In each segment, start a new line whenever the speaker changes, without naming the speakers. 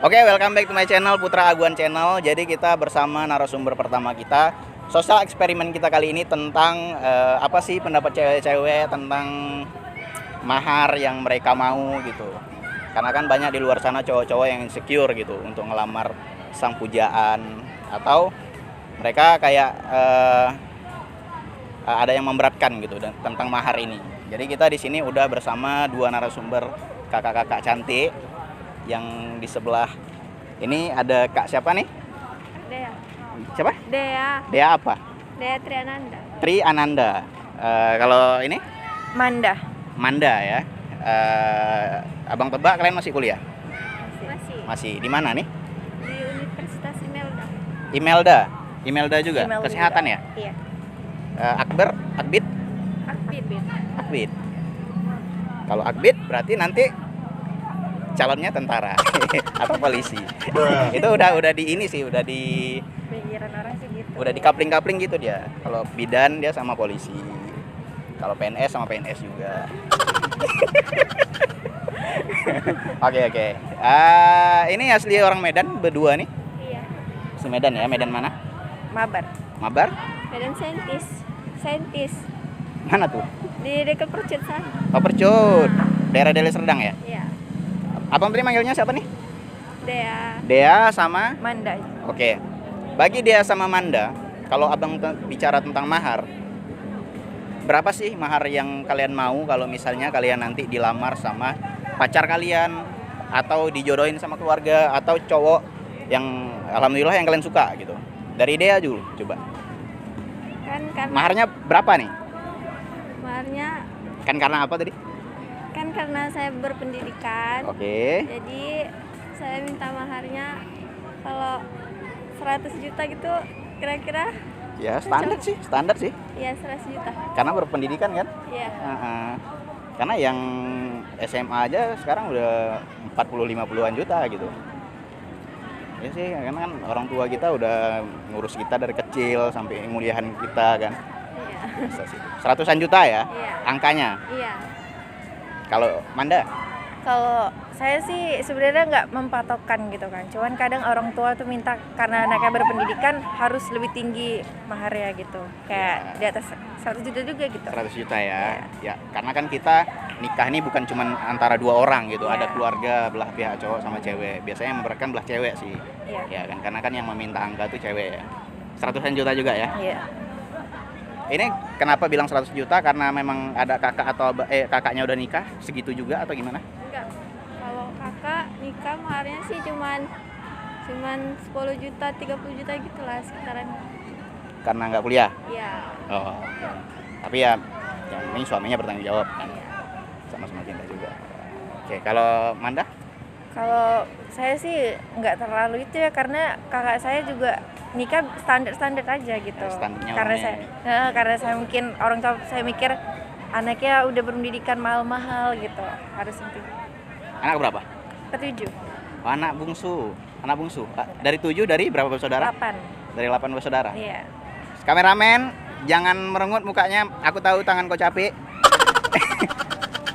Oke, welcome back to my channel, Putra Aguan Channel. Jadi kita bersama narasumber pertama kita. Sosial eksperimen kita kali ini tentang apa sih pendapat cewek-cewek tentang mahar yang mereka mau gitu. Karena kan banyak di luar sana cowok-cowok yang insecure gitu untuk ngelamar sang pujaan, atau mereka kayak ada yang memberatkan gitu tentang mahar ini. Jadi kita di sini udah bersama dua narasumber kakak-kakak cantik. Yang di sebelah ini ada Kak siapa nih?
Dea.
Siapa?
Dea.
Dea apa?
Dea Triananda.
Tri Ananda. Kalau ini
Manda.
Manda ya. Abang tebak kalian masih kuliah?
Masih.
Masih. Di mana nih?
Di Universitas Imelda.
Imelda. Imelda juga.
Imelda
Kesehatan
juga.
ya?
Iya.
Akbar, Akbid,
Akbid.
Akbid. Kalau Akbid berarti nanti calonnya tentara atau polisi. Itu udah di ini sih, udah di
Pikiran orang sih gitu.
udah di kapling gitu dia. Kalau bidan dia sama polisi. Kalau PNS sama PNS juga. Oke. Ini asli orang Medan berdua nih.
Iya.
Asli Medan ya, Medan mana?
Mabar.
Mabar?
Medan Saintis.
Mana tuh?
Di dekat Percut sana.
Oh, Percut. Daerah Deli Serdang ya?
Iya.
Abang tadi manggilnya siapa nih?
Dea.
Dea sama?
Manda.
Oke. Bagi Dea sama Manda, kalau abang bicara tentang mahar, berapa sih mahar yang kalian mau kalau misalnya kalian nanti dilamar sama pacar kalian, atau dijodohin sama keluarga, atau cowok yang alhamdulillah yang kalian suka gitu? Dari Dea dulu, coba.
Kan
Maharnya berapa nih?
maharnya
Kan karena apa tadi?
kan karena saya berpendidikan.
Oke.
Jadi saya minta maharnya kalau 100 juta gitu kira-kira.
Ya standar sih.
Ya 100 juta.
Karena berpendidikan kan?
Iya.
Karena yang SMA aja sekarang udah 40-50-an juta gitu. Ya sih, karena kan orang tua kita udah ngurus kita dari kecil sampai muliahan kita kan.
Iya.
Bisa sih. 100-an juta ya
Iya.
angkanya.
Iya.
Kalau Manda?
Kalau saya sih sebenarnya nggak mempatokkan gitu kan. Cuman kadang orang tua tuh minta karena anaknya berpendidikan harus lebih tinggi maharnya gitu. Kayak di atas 100 juta juga gitu.
100 juta ya. Ya, karena kan kita nikah nih bukan cuma antara dua orang gitu.
Iya.
Ada keluarga belah pihak cowok sama cewek. Biasanya yang memberatkan belah cewek sih.
Iya.
Ya kan, karena kan yang meminta angka tuh cewek ya. 100-an juta juga ya.
Iya.
Ini kenapa bilang 100 juta? Karena memang ada kakak atau kakaknya udah nikah segitu juga atau gimana?
Enggak. Kalau kakak nikah maharnya sih cuman 10 juta, 30 juta gitu lah sekitaran.
Karena nggak kuliah?
Iya.
Oh, oke. Tapi ya yang penting suaminya bertanggung jawab kan?
Iya.
Sama-sama cinta juga. Oke, kalau Manda?
Kalau saya sih nggak terlalu itu ya, karena kakak saya juga nikah standar aja gitu.
Standarnya
Karena saya mungkin orang tua saya mikir anaknya udah berpendidikan mahal-mahal gitu, harus nanti
Anak berapa?
ketujuh.
Oh, anak bungsu. Dari 7 dari berapa bersaudara?
8.
Dari 8 bersaudara.
Iya.
Kameramen, jangan merengut mukanya. Aku tahu tangan kau capek.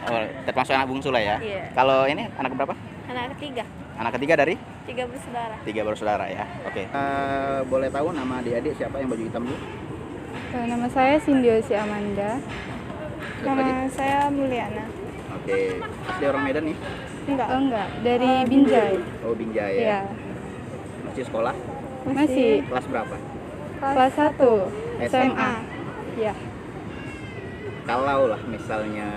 Oh, termasuk anak bungsu lah ya.
Iya.
Kalau ini anak berapa?
Anak ketiga.
Anak ketiga dari?
3 bersaudara.
3 bersaudara ya. Oke. Boleh tahu nama adik-adik siapa yang baju hitam dulu?
Nama saya Sindiosi Amanda.
Nama
saya Mulyana.
Oke. Asli orang Medan nih?
Enggak, dari Binjai.
Oh, Binjai ya.
Iya.
Masih sekolah?
Masih
Kelas berapa?
kelas 1 SMA. Iya.
Kalau lah misalnya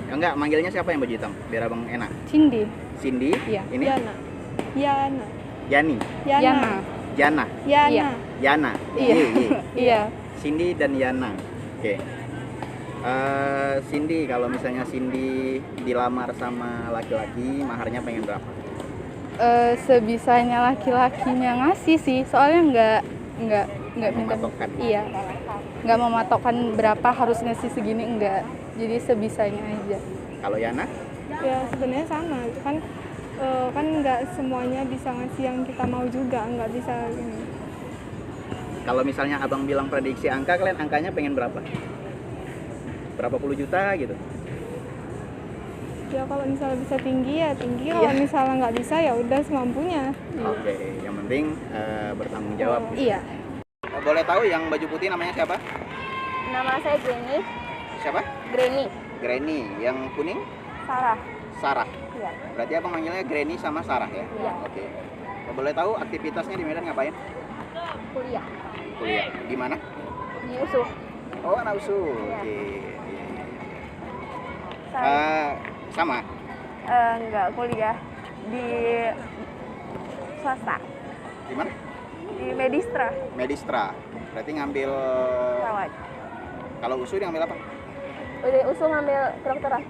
enggak, manggilnya siapa yang baju hitam? Biar abang enak.
Cindy.
Cindy?
Iya.
Ini?
Yana.
Yani?
Yana.
Jana?
Iya.
Yana?
Iya. Iya.
Cindy dan Yana. Oke. Cindy, kalau misalnya Cindy dilamar sama laki-laki, maharnya pengen berapa?
Sebisanya laki-lakinya ngasih sih. Soalnya enggak minta.
Mematokkan.
Iya. Enggak mematokkan berapa harus ngasih segini, enggak. Jadi sebisanya aja.
Kalau Yana?
Ya sebenarnya sama kan nggak semuanya bisa ngasih yang kita mau juga, nggak bisa ini.
Kalau misalnya abang bilang prediksi angka, kalian angkanya pengen berapa? Berapa puluh juta gitu?
Ya kalau misalnya bisa tinggi ya tinggi,
Iya.
kalau misalnya nggak bisa ya udah semampunya.
Oke, yang penting bertanggung jawab.
Iya.
Boleh tahu yang baju putih namanya siapa?
Nama saya Granny.
Siapa?
Granny.
Granny. Yang kuning?
Sarah.
Sarah.
Iya.
Berarti abang manggilnya Granny sama Sarah ya?
Iya.
Oke. Boleh tahu aktivitasnya di Medan ngapain?
Kuliah
Kuliah. Di mana?
di USU.
Oh, anak USU.
Iya.
Oke.
Saya
Sama.
enggak kuliah di swasta
Di mana?
di Medistra
Medistra. Berarti ngambil
perawat.
kalau USU dia ngambil apa?
Udah USU ngambil kedokteran.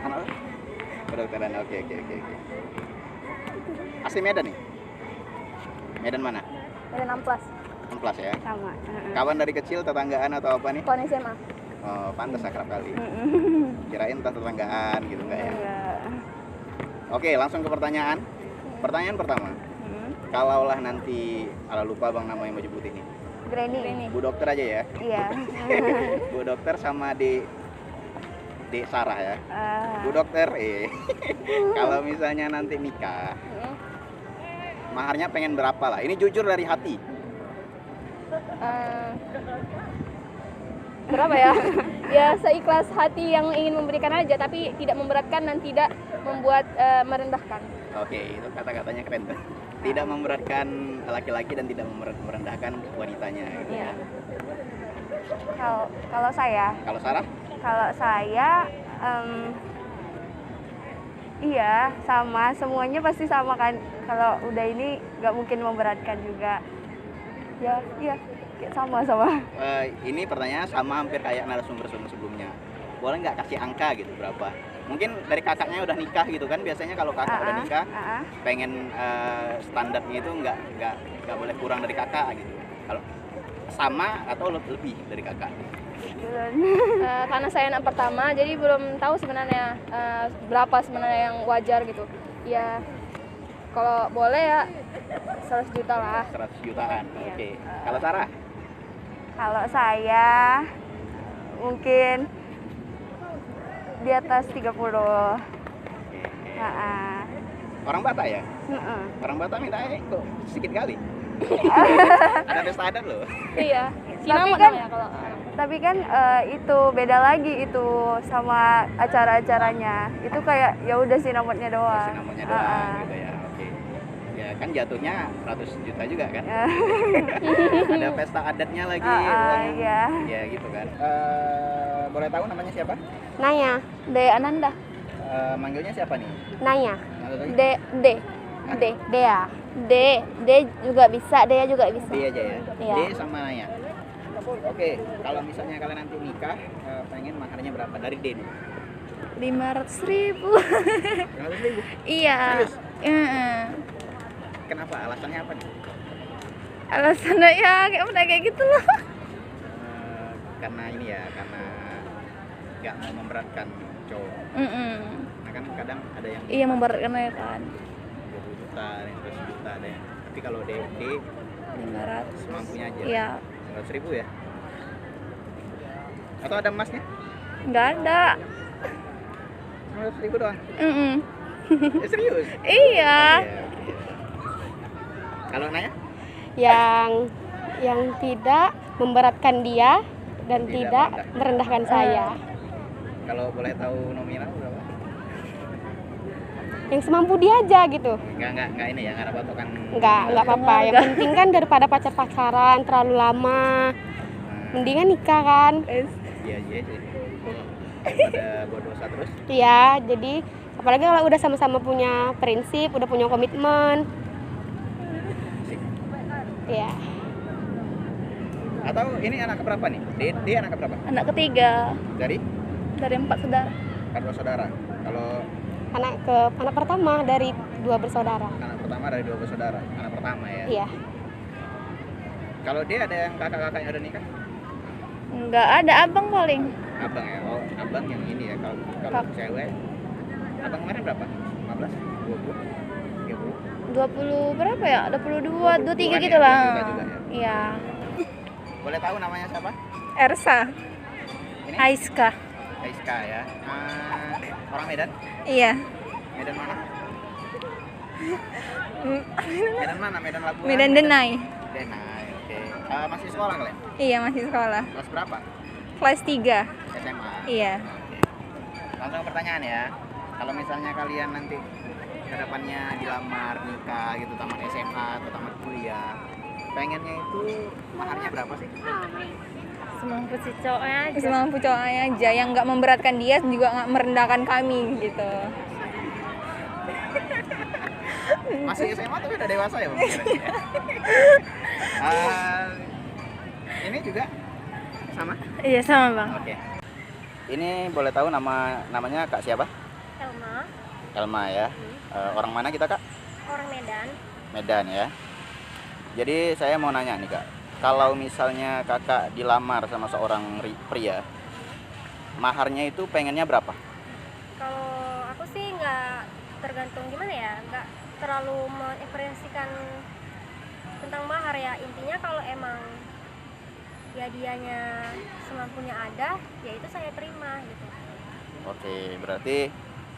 Anak apa? Kedokteran. Oke. Asli Medan nih? Medan mana?
Dari 6
Amplas ya.
sama.
Kawan dari kecil, tetanggaan atau apa nih?
Kon SMA.
Oh, pantas akrab kali. Kirain tetanggaan gitu enggak ya?
Enggak.
Oke, langsung ke pertanyaan. Pertanyaan pertama. Kalaulah nanti ala lupa bang nama yang baju putih nih.
Granny.
Bu dokter aja ya.
Iya.
Bu dokter sama di Sarah ya. Bu dokter, kalau misalnya nanti nikah, maharnya pengen berapa lah? Ini jujur dari hati.
Berapa ya? Ya seikhlas hati yang ingin memberikan aja, tapi tidak memberatkan dan tidak membuat merendahkan.
Oke, itu kata-katanya keren tuh. Tidak memberatkan laki-laki dan tidak merendahkan wanitanya. Gitu.
Iya. Kalau saya,
Kalau Sarah?
iya sama, semuanya pasti sama kan. Kalau udah ini nggak mungkin memberatkan juga. Ya, iya sama.
Ini pertanyaan sama hampir kayak narasumber sebelumnya. Boleh nggak kasih angka gitu berapa? Mungkin dari kakaknya udah nikah gitu kan, biasanya kalau kakak udah nikah pengen standarnya itu nggak boleh kurang dari kakak gitu. Kalau sama atau lebih dari kakak?
Karena saya anak pertama, jadi belum tahu sebenarnya berapa sebenarnya yang wajar gitu. Ya kalau boleh ya 100 juta lah.
100 jutaan. Oke. Kalau Sarah?
Kalau saya mungkin di atas 30.
Orang Batak ya? Orang Batak minta kok sedikit kali. Ada pesta adat loh.
Iya.
Tapi
Sinamot
kan-
namanya kalau
Tapi kan itu beda lagi itu sama acara-acaranya. Itu kayak ya udah sinamotnya doang.
Sinamotnya doang gitu ya. Oke. Ya kan jatuhnya 100 juta juga kan? Ada pesta adatnya lagi. uang.
Iya.
Ya gitu kan. Boleh tahu namanya siapa?
Naya, De Ananda.
Manggilnya siapa nih?
Naya.
Manggil lagi?
Dea. De juga bisa, Dea juga bisa.
D aja ya.
Iya.
D sama Naya. Oke, kalau misalnya kalian nanti nikah, pengen maharnya berapa? Dari D dulu.
500.000.
500.000.
Iya.
Serius?
Heeh.
Kenapa? Alasannya apa nih?
Alasannya ya kayak gitu loh.
Karena ini ya, karena nggak mau memberatkan cowok. Nah kan kadang ada yang
Iya memberatkan ya kan.
20 juta, ada yang 100 juta, ada yang. Tapi kalau D
500.
semampunya aja.
Iya.
100.000 ya? Atau ada emasnya?
Nggak ada.
100.000 doang? Serius?
Iya.
Oke. Kalau Naya?
Yang tidak memberatkan dia dan
Tidak
tidak merendahkan saya.
Kalau boleh tahu nominal berapa?
Yang semampu dia aja gitu.
Enggak ini ya, nggak ada patokan.
Enggak apa-apa. Yang penting kan daripada pacaran terlalu lama, mendingan nikah kan.
Iya sih. Ada buat dosa terus.
Iya, jadi apalagi kalau udah sama-sama punya prinsip, udah punya komitmen.
Asik.
Iya.
Atau ini anak keberapa nih? Dia anak keberapa?
Anak ketiga
Dari
4 saudara.
kedua saudara. Kalau
Anak pertama dari 2 bersaudara.
anak pertama dari 2 bersaudara. Anak pertama ya.
Iya.
Kalau dia ada yang kakak-kakaknya udah nikah?
Nggak ada, abang paling.
Abang ya. Oh, abang yang ini ya. Kalau cewek, abang kemarin berapa? 15, 20, 30.
20 berapa ya? 22, 23
Bukan
gitu
ya,
lah.
23 juga ya.
Iya.
Boleh tahu namanya siapa?
Ersa.
Ini?
Aiska.
Kaiska ya. Orang Medan?
Iya.
Medan mana? Medan mana? Medan Labuan?
Medan Denai.
Denai, oke. Masih sekolah kalian?
Iya, masih sekolah.
Kelas berapa?
Kelas 3.
SMA?
Iya.
Oke. Langsung pertanyaan ya. Kalau misalnya kalian nanti kedepannya dilamar, nikah gitu, tamat SMA atau tamat kuliah, pengennya itu maharnya berapa sih?
Semampu si cowoknya aja. Semampu cowoknya aja yang nggak memberatkan dia juga nggak merendahkan kami gitu.
Masih SMA tapi udah dewasa ya pemikirannya. Ini juga sama?
Iya sama bang.
Oke. Ini boleh tahu namanya Kak siapa?
Elma,
Elma ya. Orang mana kita Kak?
orang Medan.
Medan ya. Jadi saya mau nanya nih Kak, kalau misalnya Kakak dilamar sama seorang pria, maharnya itu pengennya berapa?
Kalau aku sih nggak tergantung gimana ya, nggak terlalu mengekspresikan tentang mahar ya. Intinya kalau emang ya dianya semampunya ada, ya itu saya terima gitu.
Oke, berarti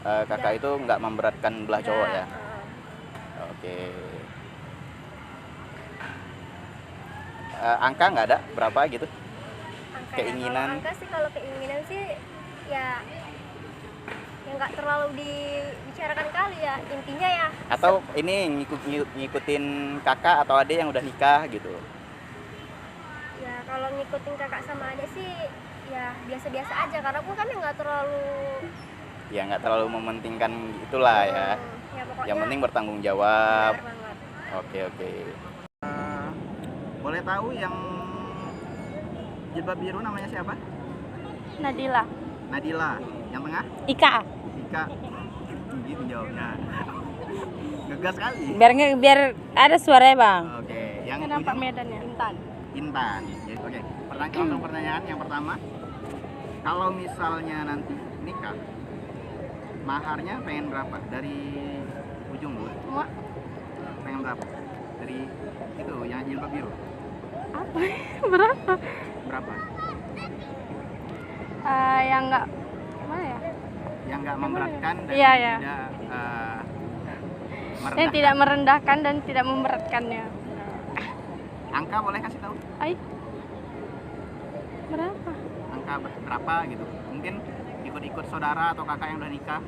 Kakak itu nggak memberatkan belah cowok ya? Oke. Angka nggak ada berapa gitu?
Angka
Keinginan?
Ya, kalau keinginan sih ya nggak terlalu dibicarakan kali ya, intinya ya.
Atau ini ngikutin kakak atau adik yang udah nikah gitu?
Ya kalau ngikutin kakak sama adik sih ya biasa-biasa aja, karena aku kan nggak terlalu
Ya nggak terlalu mementingkan itulah ya.
ya pokoknya
Yang penting bertanggung jawab.
benar banget.
Oke. Boleh tahu yang jilbab biru namanya siapa?
Nadila.
Nadila. Yang tengah?
Ika.
Ika. Gitu jawabnya. Gegas kali.
Biar ada suaranya bang.
Oke. Yang
Nampak
ujung?
Medan ya. Intan.
Intan. Ya, oke. Langsung pertanyaan yang pertama. Kalau misalnya nanti nikah, maharnya pengen berapa? Dari ujung dulu. Pengen berapa? Dari itu yang jilbab biru.
Apa? Berapa?
Berapa?
Yang nggak gimana ya?
Yang nggak memberatkan dan
Iya, iya.
tidak
Yang tidak merendahkan dan tidak memberatkannya.
Angka boleh kasih tahu?
Berapa?
Angka berapa gitu? Mungkin ikut-ikut saudara atau kakak yang udah nikah.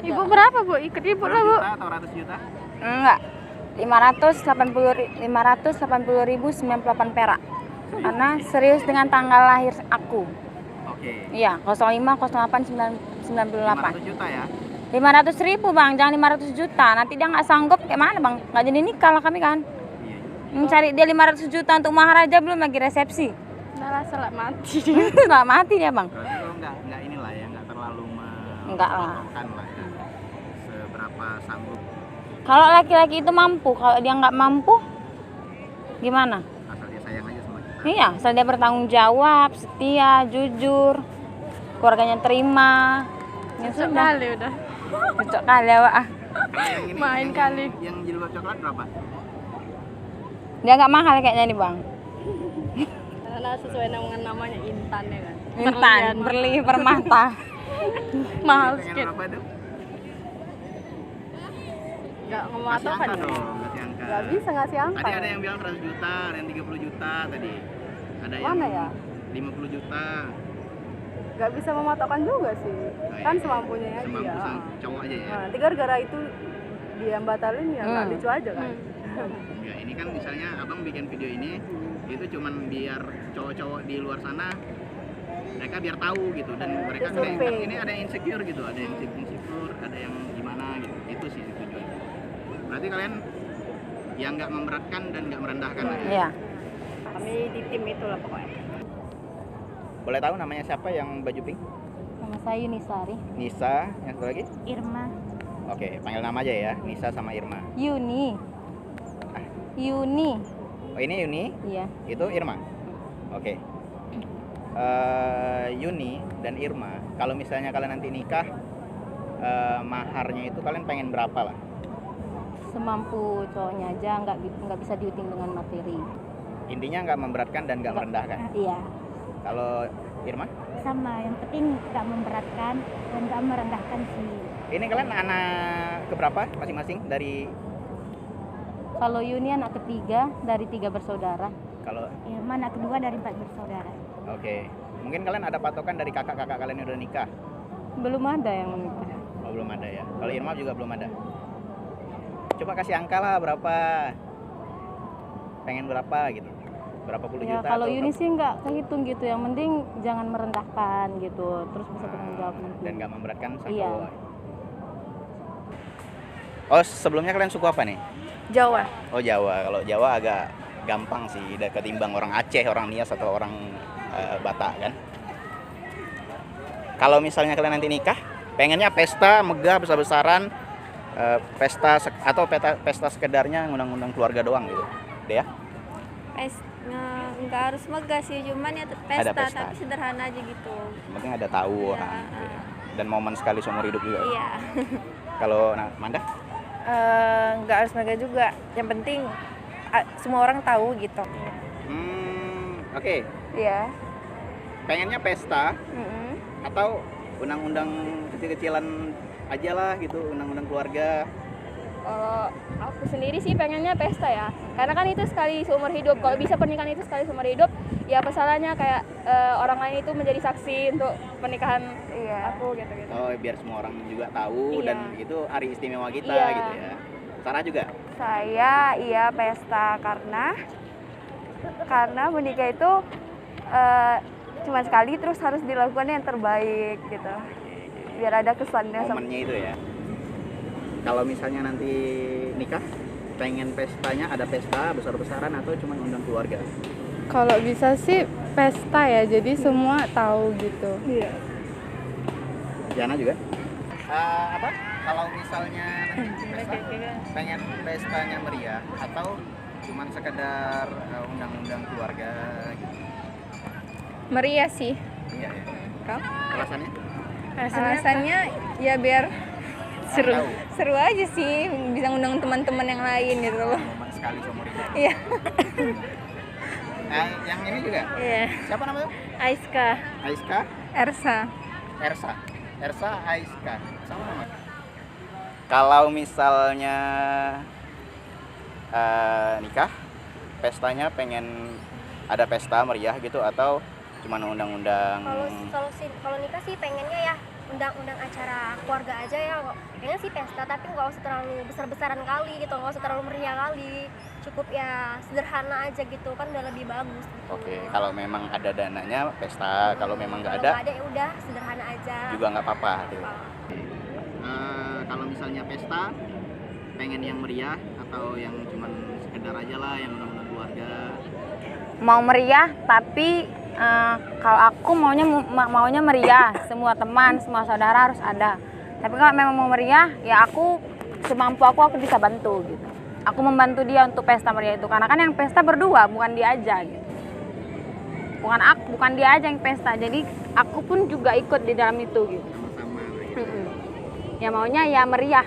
Ibu berapa bu? Ikut ibu lah bu.
Juta atau ratus juta?
Enggak. 580.098 perak. Karena serius dengan tanggal lahir aku.
Oke.
Iya, 05 08 98.
500 juta ya?
500.000 bang, jangan 500 juta. Nanti dia nggak sanggup, kayak mana bang? Nggak jadi nikah lah kami kan.
Iya.
Mencari dia 500 juta untuk mahar aja belum lagi resepsi.
Udah lah salat mati.
Nggak mati dia bang.
Berarti kalau nggak inilah ya, nggak terlalu
Nggak lah.
memotongkan lah ya. Seberapa sanggup
Kalau laki-laki itu mampu, kalau dia nggak mampu, gimana?
asal dia sayang aja sama kita.
Iya, asal dia bertanggung jawab, setia, jujur, keluarganya terima. Ya
Cocok
sudah.
kali udah.
Cocok kali ya, Wak.
Nah, yang ini,
Main
yang,
kali.
Yang jilbab coklat berapa?
Dia nggak mahal kayaknya nih bang.
Karena sesuai dengan namanya Intan ya kan.
Intan, berlian permata.
Mahal
Pengen
sedikit.
berapa tuh?
Nggak
Kasih
mematokan
angka
ya.
dong, kasih angka.
Nggak bisa ngasih angka.
Tadi ada
ya.
yang bilang 100 juta, ada yang 30 juta tadi. Ada
Mana
yang
ya?
50 juta.
Nggak bisa mematokkan juga sih.
Nah,
Kan
iya.
semampunya aja.
Semampu sang cowok aja ya.
Nah, nanti gara-gara itu dia batalin ya nggak lucu aja kan.
Ya, ini kan misalnya abang bikin video ini itu cuman biar cowok-cowok di luar sana mereka biar tahu gitu, dan mereka kan
Survei.
ini ada yang insecure gitu, ada yang insecure, ada yang gimana gitu. Itu sih tujuannya. Berarti kalian yang nggak memberatkan dan nggak merendahkan lah ya.
Iya.
Kami di tim itulah pokoknya.
Boleh tahu namanya siapa yang baju pink?
Nama saya Yunisari.
Nisa, yang satu lagi?
Irma.
Oke, panggil nama aja ya, Nisa sama Irma.
Yuni. Yuni.
Oh, ini Yuni,
Iya.
itu Irma. Oke. Yuni dan Irma, kalau misalnya kalian nanti nikah, maharnya itu kalian pengen berapa lah?
Semampu cowoknya aja, nggak bisa diuting dengan materi.
Intinya nggak memberatkan dan nggak merendahkan.
Iya.
Kalau Irma?
sama, yang penting nggak memberatkan dan nggak merendahkan sih.
Ini kalian anak keberapa masing-masing dari
Kalau Yuni anak ketiga dari 3 bersaudara.
kalau
Ya, anak kedua dari 4 bersaudara.
oke. Mungkin kalian ada patokan dari kakak-kakak kalian yang udah nikah?
Belum ada yang menikah.
Oh, belum ada ya. Kalau Irma juga belum ada. Coba kasih angka lah berapa. Pengen berapa gitu. Berapa puluh
Ya
juta
kalau
atau
Yuni
berapa?
sih nggak kehitung gitu. Yang penting jangan merendahkan gitu. Terus bisa bertanggung jawab nanti.
Dan nggak memberatkan sang
Iya.
cowok. Oh, sebelumnya kalian suku apa nih?
Jawa.
Oh, Jawa. Kalau Jawa agak gampang sih ketimbang orang Aceh, orang Nias atau orang Batak kan. Kalau misalnya kalian nanti nikah, pengennya pesta megah besar-besaran, pesta sekedarnya ngundang-undang keluarga doang gitu. Deh ya?
Nggak harus megah sih, cuman ya
Ada pesta.
tapi sederhana aja gitu.
Yang penting ada tahu
Iya,
orang gitu ya. Dan momen sekali seumur hidup juga.
Iya.
Kalau Manda?
Nggak harus mega juga. Yang penting semua orang tahu gitu.
Oke.
Iya.
Pengennya pesta atau undang-undang kecil-kecilan aja lah gitu, undang-undang keluarga.
Kalau aku sendiri sih pengennya pesta ya, karena kan itu sekali seumur hidup. Kalau bisa pernikahan itu sekali seumur hidup, ya apa salahnya kayak orang lain itu menjadi saksi untuk pernikahan aku gitu.
Oh, biar semua orang juga tahu
Iya.
dan itu hari istimewa kita
Iya.
gitu ya. Sarah juga.
Saya iya pesta karena menikah itu cuma sekali, terus harus dilakukan yang terbaik gitu. Biar ada kesannya.
Momennya itu ya. Kalau misalnya nanti nikah, pengen pestanya ada pesta besar-besaran atau cuma undang keluarga?
Kalau bisa sih pesta ya, jadi semua tahu gitu.
Iya.
Jana juga? Apa? Kalau misalnya nanti pesta, pengen pestanya meriah atau cuma sekedar undang-undang keluarga gitu?
Meriah sih.
Iya ya.
Kau?
Alasannya?
Alasannya ya biar seru.
Tahu.
Seru aja sih, bisa ngundang teman-teman yang lain gitu loh.
Momen sekali seumur hidup.
Iya.
Yang ini juga?
Iya.
Siapa namanya?
Aiska,
Aiska?
Ersa.
Ersa Aiska. Sama nama. Kalau misalnya nikah, pestanya pengen ada pesta meriah gitu atau cuma undang-undang?
Kalau nikah sih pengennya ya undang-undang acara keluarga aja ya. Pengen sih pesta tapi nggak usah terlalu besar-besaran kali gitu, nggak usah terlalu meriah kali. Cukup ya sederhana aja gitu kan udah lebih bagus. Gitu.
Oke, kalau memang ada dananya pesta, kalau memang nggak
Kalau
ada
nggak ada ya udah sederhana aja.
juga nggak apa-apa. Gitu.
Apa.
Kalau misalnya pesta, pengen yang meriah atau yang cuman sekedar aja lah, yang undang-undang keluarga?
Mau meriah tapi kalau aku maunya meriah, semua teman, semua saudara harus ada. Tapi kalau memang mau meriah, ya aku semampu aku bisa bantu gitu. Aku membantu dia untuk pesta meriah itu, karena kan yang pesta berdua, bukan dia aja gitu. Bukan dia aja yang pesta, jadi aku pun juga ikut di dalam itu gitu.
Sama-sama lah gitu.
Ya maunya ya meriah.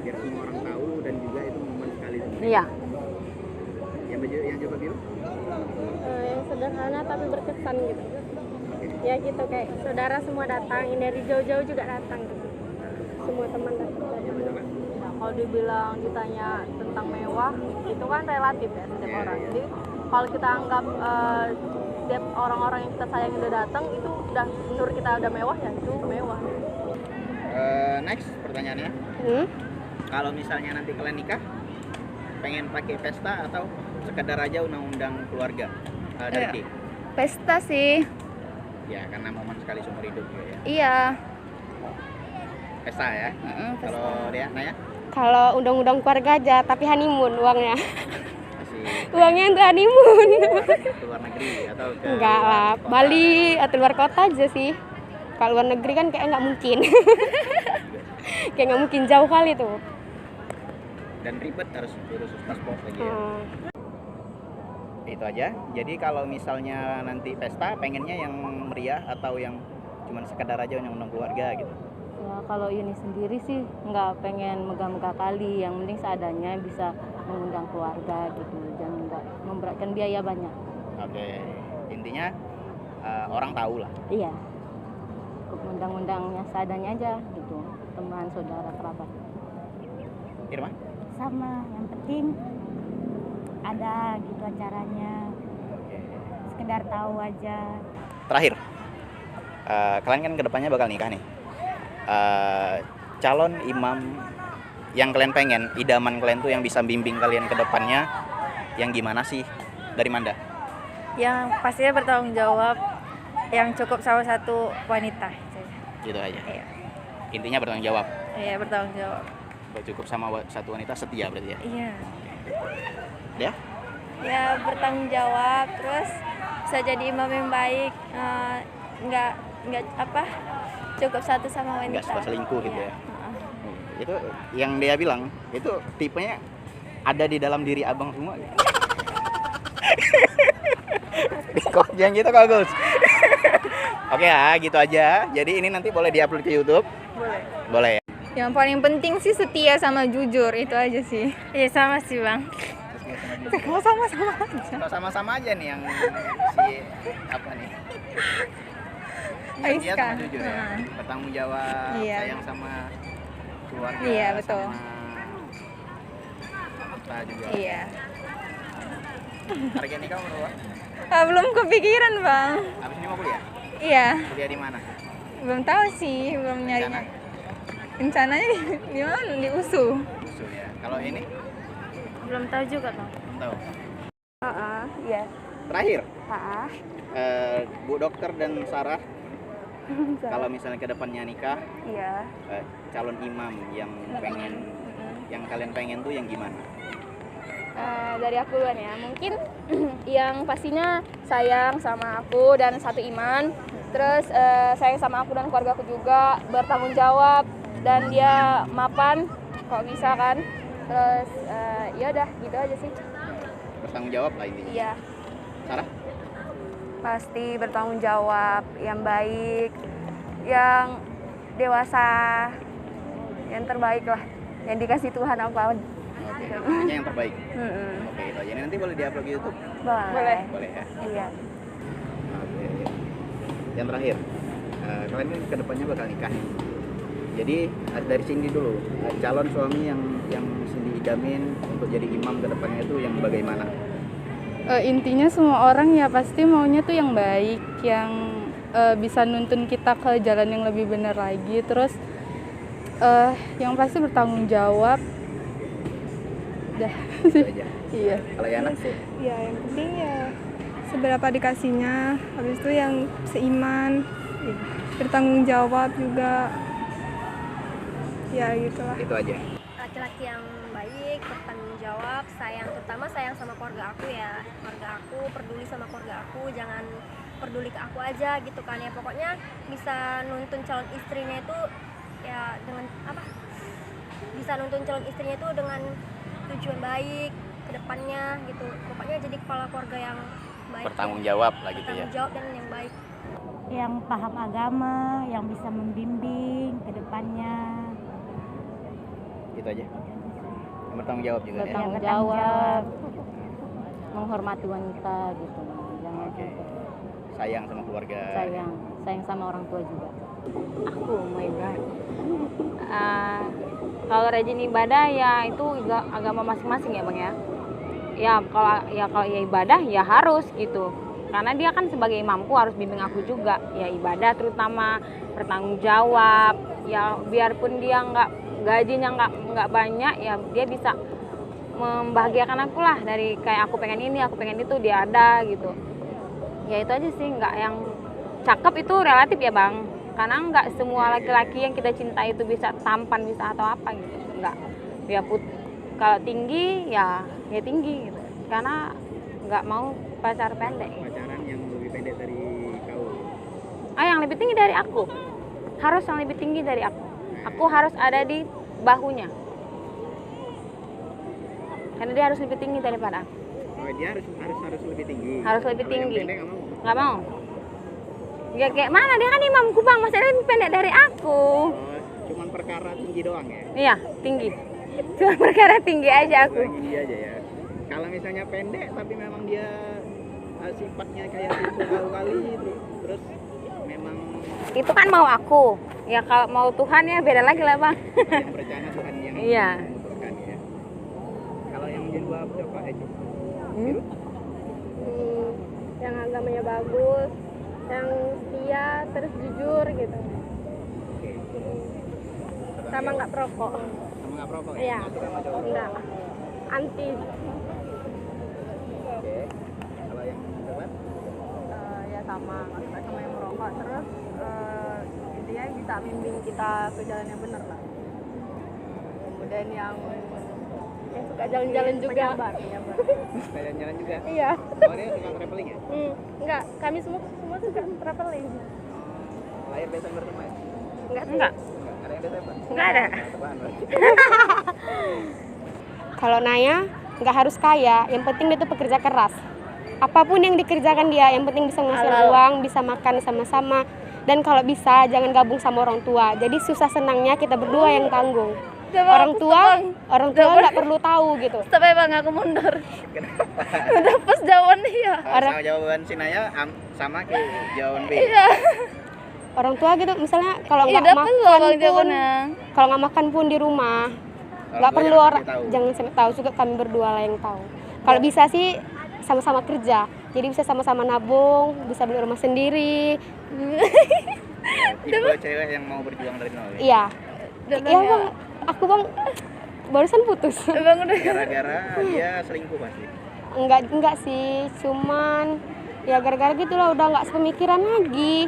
Biar semua orang tahu dan juga itu momen sekali.
Iya.
Yang coba bilang?
Yang sederhana tapi berkesan gitu. Ya gitu, kayak saudara semua datang, ini dari jauh-jauh juga datang gitu. Semua teman datang.
Kalau dibilang ditanya tentang mewah, itu kan relatif ya setiap orang. Jadi kalau kita anggap setiap orang-orang yang kita sayang udah datang, itu udah menurut kita udah mewah, ya itu mewah.
Next pertanyaannya. Kalau misalnya nanti kalian nikah, pengen pakai pesta atau sekedar aja undang-undang keluarga dari Ki?
Pesta sih.
Ya, karena momen sekali seumur hidup juga ya.
Iya.
Pesta ya. Kalau dia Naya
Kalau undang-undang keluarga aja, tapi honeymoon uangnya.
masih
Uangnya untuk honeymoon.
ke luar negeri atau ke
Enggak
luar
lah,
kota?
Bali atau luar kota aja sih. Kalau luar negeri kan kayak nggak mungkin. Kayak nggak mungkin, jauh kali tuh.
Dan ribet harus urus paspor lagi ya. Itu aja. Jadi kalau misalnya nanti pesta pengennya yang meriah atau yang cuman sekedar aja undang keluarga gitu.
Ya kalau Yuni sendiri sih nggak pengen megah-megah kali, yang penting seadanya bisa mengundang keluarga gitu, dan nggak memberatkan biaya banyak.
Oke. Intinya orang tahu lah.
Iya. Undang-undangnya seadanya aja gitu, teman, saudara, kerabat.
Irma?
Sama, yang penting ada gitu acaranya. Sekedar tahu aja.
Terakhir, kalian kan kedepannya bakal nikah nih. Calon imam yang kalian pengen, idaman kalian tuh yang bisa bimbing kalian ke depannya, yang gimana sih? Dari Manda?
Yang pastinya bertanggung jawab, yang cukup sama satu wanita.
Gitu aja.
Iya.
Intinya bertanggung jawab.
Iya, bertanggung jawab.
Cukup sama satu wanita, setia berarti ya?
Iya.
Ya?
Ya, bertanggung jawab, terus bisa jadi imam yang baik, nggak apa, cukup satu sama wanita.
Nggak suka selingkuh gitu
Iya.
ya? Itu yang dia bilang, itu tipenya ada di dalam diri abang semua gitu. Kok yang gitu Kak Gus? Oke ya, gitu aja. Jadi ini nanti boleh diupload ke YouTube?
Boleh.
Boleh ya?
Yang paling penting sih setia sama jujur, itu aja sih.
Iya, sama sih Bang.
Kalau sama-sama aja.
Kalau sama-sama aja nih yang si apa nih? Setia
Aiska.
sama jujur ya. Bertanggung jawab,
Iya.
sayang sama keluarga,
Iya, betul.
sama kita juga.
Iya.
Harga nikah umur berapa?
Belum kepikiran, Bang.
Abis ini mau kuliah?
Iya,
Kuliah di mana?
belum tahu sih, belum nyari.
Rencana?
Rencananya di mana? Di USU.
Usul ya. Kalau ini
Belum tahu juga Bang.
belum tahu.
Iya.
Terakhir, Bu Dokter dan Sarah, kalau misalnya ke depannya nikah,
Iya.
calon imam yang pengen, yang kalian pengen tuh yang gimana?
Dari aku duluan ya, mungkin yang pastinya sayang sama aku dan satu iman, terus sayang sama aku dan keluarga aku juga, bertanggung jawab, dan dia mapan kalau bisa kan, terus ya udah gitu aja sih.
Bertanggung jawab lah intinya.
Iya.
Sarah?
Pasti bertanggung jawab, yang baik, yang dewasa, yang terbaik lah, yang dikasih Tuhan apa.
Oke, intinya yang terbaik. Oke, itu aja. Nanti boleh diupload ke YouTube?
Boleh.
Boleh ya?
Iya.
Oke. Yang terakhir, kalian kan kedepannya bakal nikah nih. Jadi dari Cindy dulu, calon suami yang Cindy idamin untuk jadi imam kedepannya itu yang bagaimana?
Intinya semua orang ya pasti maunya tuh yang baik, yang bisa nuntun kita ke jalan yang lebih benar lagi. Terus yang pasti bertanggung jawab. Dah.
Itu aja.
Iya.
Kalau Yana?
Ya, yang penting ya seberapa dikasihnya, habis itu yang seiman, bertanggung jawab juga, ya gitulah.
Itu aja.
Laki-laki yang baik, bertanggung jawab, sayang, terutama sayang sama keluarga aku ya, keluarga aku, peduli sama keluarga aku, jangan peduli ke aku aja gitu kan ya. Pokoknya bisa nuntun calon istrinya itu ya dengan apa, bisa nuntun calon istrinya itu dengan tujuan baik ke depannya gitu. Pokoknya jadi kepala keluarga yang baik,
Bertanggung jawab lah gitu ya.
bertanggung jawab dan yang baik.
Yang paham agama, yang bisa membimbing ke depannya.
Itu aja. Yang bertanggung jawab juga ya.
Bertanggung
bertanggung
jawab, menghormati wanita gitu. Jangan
Oke. Sayang sama keluarga.
sayang sama orang tua juga. Aku mau ibadah. Kalau rajin ibadah ya itu agama masing-masing ya Bang ya. Kalau ibadah ya harus gitu. Karena dia kan sebagai imamku harus bimbing aku juga. Ya ibadah terutama, bertanggung jawab. Ya biarpun dia gajinya nggak banyak, ya dia bisa membahagiakan aku lah, dari kayak aku pengen ini, aku pengen itu, dia ada gitu. Ya itu aja sih, nggak yang cakep itu relatif ya Bang, karena nggak semua laki-laki yang kita cinta itu bisa tampan, bisa atau apa gitu, nggak. Dia kalau tinggi ya tinggi gitu, karena nggak mau pacar pendek.
Pacaran yang lebih pendek dari kau.
Yang lebih tinggi dari aku, harus yang lebih tinggi dari aku. Aku harus ada di bahunya, karena dia harus lebih tinggi daripada aku.
Oh, dia harus lebih tinggi.
Harus lebih
Kalau yang
tinggi.
pendek
Nggak mau. Ya kayak mana, dia kan imamku Bang, masa dia lebih pendek dari aku.
Oh, cuman perkara tinggi doang ya?
Iya, tinggi. Cuma perkara tinggi aja aku.
Tinggi aja ya. Kalau misalnya pendek tapi memang dia sifatnya kayak tipe kali itu Terus memang
Itu kan mau aku. Ya kalau mau Tuhan ya beda lagi lah bang.
yang berencana Tuhan yang
Iya.
memutuskan ya. Kalau yang kedua apa aja?
Yang agamanya bagus, yang setia, terus jujur gitu.
Oke.
Sama nggak perokok.
Sama nggak perokok ya?
Iya.
Nggak suka sama cowok?
Enggak. Anti.
Oke. Kalau yang kedua?
Ya sama, nggak suka sama yang merokok. Terus dia bisa bimbing kita ke jalan yang benar lah. Kemudian yang suka jalan-jalan juga. Penyabar.
Jalan-jalan juga?
Iya.
Oh, dia suka traveling ya?
Enggak, kami semua suka traveling.
Lahir Desember semua ya?
Enggak.
Enggak. Ada yang Desember?
Nggak ada.
Apaan berarti?
Kalau Naya nggak harus kaya, yang penting dia tuh pekerja keras. Apapun yang dikerjakan dia, yang penting bisa menghasilkan uang, bisa makan sama-sama. Dan kalau bisa jangan gabung sama orang tua. Jadi susah senangnya kita berdua yang tanggung. Orang tua nggak perlu tahu gitu.
Stop ya bang, aku mundur. Udah pas jawabannya ya.
Sama jawaban si Naya sama kayak jawaban B.
Orang tua gitu, misalnya kalau
Iya,
nggak
dapat
makan
loh bang
pun,
jawabannya.
kalau nggak makan pun di rumah, nggak perlu orang, jangan sampai tahu, juga kami berdua lah yang tahu. Kalau bisa sih sama-sama kerja, jadi bisa sama-sama nabung, bisa beli rumah sendiri.
Tipe cewek yang mau berjuang dari nol ya?
Iya. Iya bang, aku bang barusan putus.
Bang udah.
Gara-gara dia selingkuh pasti.
Enggak sih, cuman ya gara-gara gitulah udah nggak sepemikiran lagi.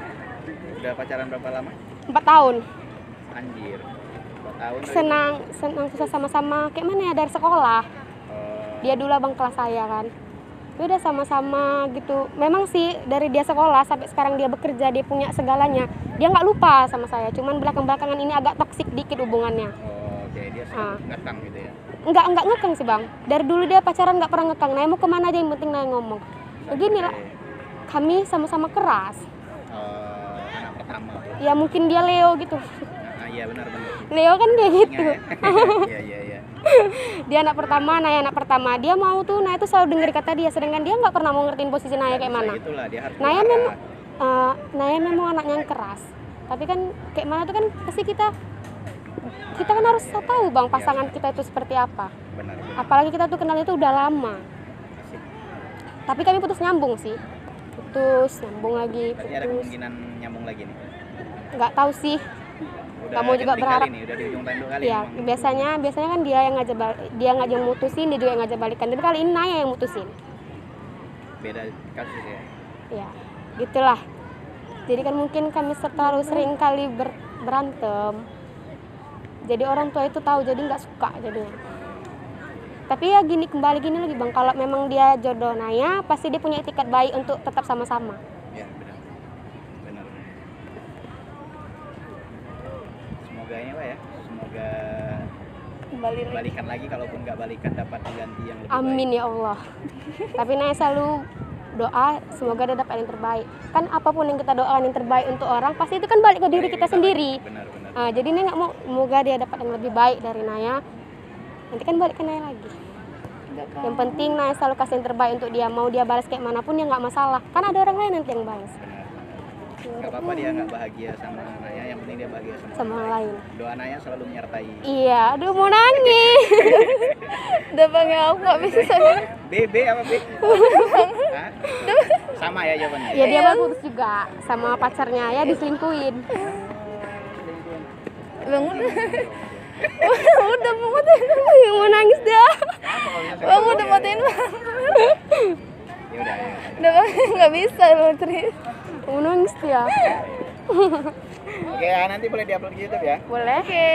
Udah pacaran berapa lama?
4 tahun.
Anjir. 4 tahun.
Senang susah sama-sama kayak mana ya dari sekolah. Dia dulu abang kelas saya kan. Ya udah sama-sama gitu. Memang sih dari dia sekolah sampai sekarang dia bekerja, dia punya segalanya. Dia nggak lupa sama saya. Cuman belakang-belakangan ini agak toksik dikit hubungannya.
Oh, oke, dia ngekang gitu ya.
Enggak ngekang sih bang. Dari dulu dia pacaran nggak pernah ngekang. Nah mau kemana aja yang penting Naya ngomong. Begini lah. Kami sama-sama keras.
Anak pertama.
Ya mungkin dia Leo gitu.
Nah, iya benar.
Leo kan kayak gitu.
Iya.
Dia anak pertama, Naya anak pertama. Dia mau tuh, Naya tuh selalu dengar kata dia. Sedangkan dia nggak pernah mau ngertiin posisi Naya kayak mana.
Itulah, dia harus
Naya memang anaknya yang keras. Tapi kan kayak mana tuh kan pasti kita kan harus tahu bang pasangan kita itu seperti apa.
Benar.
Apalagi kita tuh kenal itu udah lama. Tapi kami putus nyambung sih. Putus nyambung lagi.
Berarti ada kemungkinan nyambung lagi nih.
Nggak tahu sih. Kamu juga berharap.
Udah di ujung tanduk kali.
Iya, biasanya kan dia yang ngajak mutusin, dia juga yang ngajak balikan. Tapi kali ini Naya yang mutusin.
Beda kasus ya.
Iya, gitulah. Jadi kan mungkin kami terlalu sering kali berantem. Jadi orang tua itu tahu, jadi nggak suka jadinya. Tapi ya kembali gini lagi bang, kalau memang dia jodoh Naya, pasti dia punya etikat baik untuk tetap sama-sama.
Ya benar. Semoga ini Pak ya, semoga balikan lagi, kalaupun nggak balikan dapat ganti yang lebih
Amin
baik.
ya Allah. Tapi Naya selalu doa semoga dia dapat yang terbaik. Kan apapun yang kita doakan yang terbaik untuk orang, pasti itu kan balik ke diri kita sendiri.
Benar.
Jadi Naya nggak mau, semoga dia dapat yang lebih baik dari Naya. Nanti kan balik ke Naya lagi. Yang penting Naya selalu kasih yang terbaik untuk dia. Mau dia balas kayak manapun ya nggak masalah. Kan ada orang lain nanti yang balas.
Gak apa-apa dia nggak bahagia sama Naya, yang penting dia bahagia sama
orang lain.
Doa Naya selalu menyertai.
Iya, aduh mau nangis.
Udah bang ya, aku nggak bisa.
B apa B? Hah? Sama ya jawabannya.
Ya dia mah putus juga sama pacarnya ya, diselingkuhin.
Bang udah mau matiin.
Mau nangis dia.
Bang udah matiin bang.
Ya udah.
Udah bang nggak bisa bang Tris.
Mau nangis dia.
Oke, nanti boleh diupload di YouTube ya.
Boleh.
Oke.